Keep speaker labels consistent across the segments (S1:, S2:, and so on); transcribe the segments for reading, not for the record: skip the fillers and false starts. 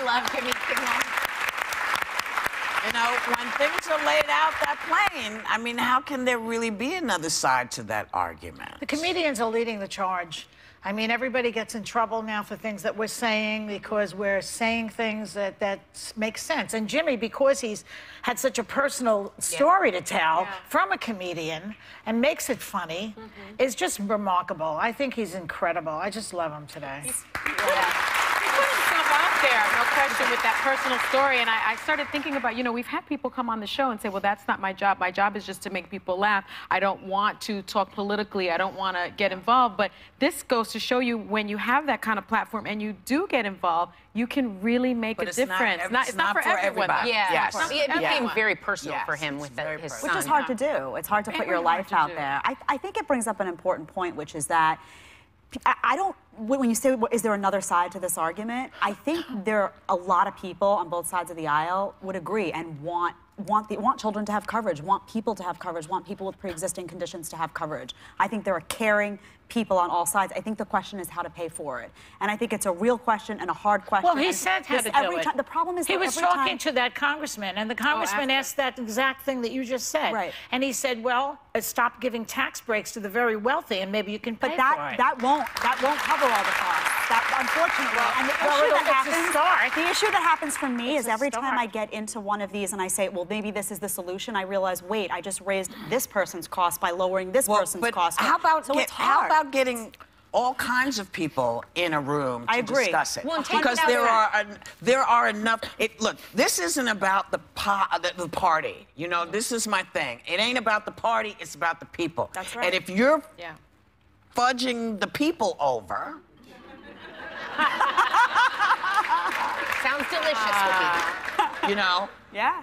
S1: I love Jimmy Kimmel.
S2: You know, when things are laid out that plain, I mean, how can there really be another side to that argument?
S3: The comedians are leading the charge. I mean, everybody gets in trouble now for things that we're saying because we're saying things that make sense. And Jimmy, because he's had such a personal story to tell from a comedian and makes it funny, is just remarkable. I think he's incredible. I just love him today.
S4: He put himself out there, no question, with that personal story. And I started thinking about, you know, we've had people come on the show and say, well, that's not my job. My job is just to make people laugh. I don't want to talk politically. I don't want to get involved. But this goes to show you when you have that kind of platform and you do get involved, you can really make a difference.
S2: It's not for everyone.
S1: Yes. It became very personal for him with his son.
S5: Which is hard to do. It's hard to put your life out there. I think it brings up an important point, which is that I don't, when you say, is there another side to this argument? I think there are a lot of people on both sides of the aisle would agree and want children to have coverage, want people to have coverage, want people with pre-existing conditions to have coverage. I think there are caring people on all sides. I think the question is how to pay for it. And I think it's a real question and a hard question.
S3: Well, he said how to do it.
S5: The problem is
S3: he was talking to that congressman, and the congressman asked that exact thing that you just said.
S5: Right.
S3: And he said, well, stop giving tax breaks to the very wealthy, and maybe you can pay for it.
S5: But that won't cover all the costs. Unfortunately, and the issue that happens for me is every time I get into one of these and I say, well, maybe this is the solution, I realize, wait, I just raised this person's cost by lowering this person's cost.
S2: How about getting all kinds of people in a room to discuss it?
S1: Well,
S2: because there are enough. Look, this isn't about the party. You know, this is my thing. It ain't about the party. It's about the people.
S5: That's right.
S2: And if you're fudging the people over.
S1: Sounds delicious,
S2: you know?
S5: Yeah.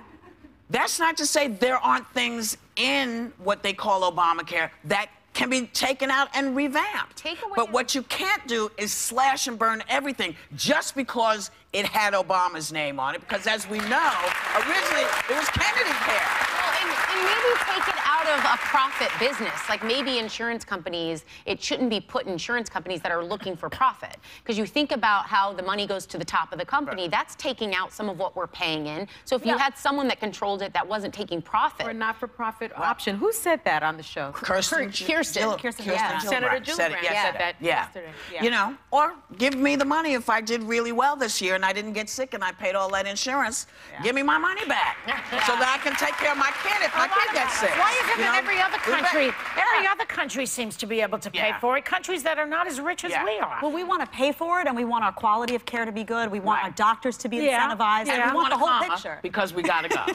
S2: That's not to say there aren't things in what they call Obamacare that can be taken out and revamped. But what you can't do is slash and burn everything just because it had Obama's name on it, because as we know, originally it was Kennedy care.
S1: And maybe take it out of a profit business. Like maybe insurance companies, it shouldn't be put in insurance companies that are looking for profit. Because you think about how the money goes to the top of the company, that's taking out some of what we're paying in. So if you had someone that controlled it that wasn't taking profit.
S4: Or a not-for-profit option. Who said that on the show?
S1: Kirsten.
S4: Senator Gillibrand said that yesterday.
S2: You know, or give me the money if I did really well this year and I didn't get sick and I paid all that insurance. Give me my money back so that I can take care of my kid if my kid gets sick.
S3: Why is it that every other country seems to be able to pay for it? Countries that are not as rich as we are.
S5: Well, we want to pay for it, and we want our quality of care to be good. We want our doctors to be incentivized. And we want the whole picture.
S2: Because we gotta go.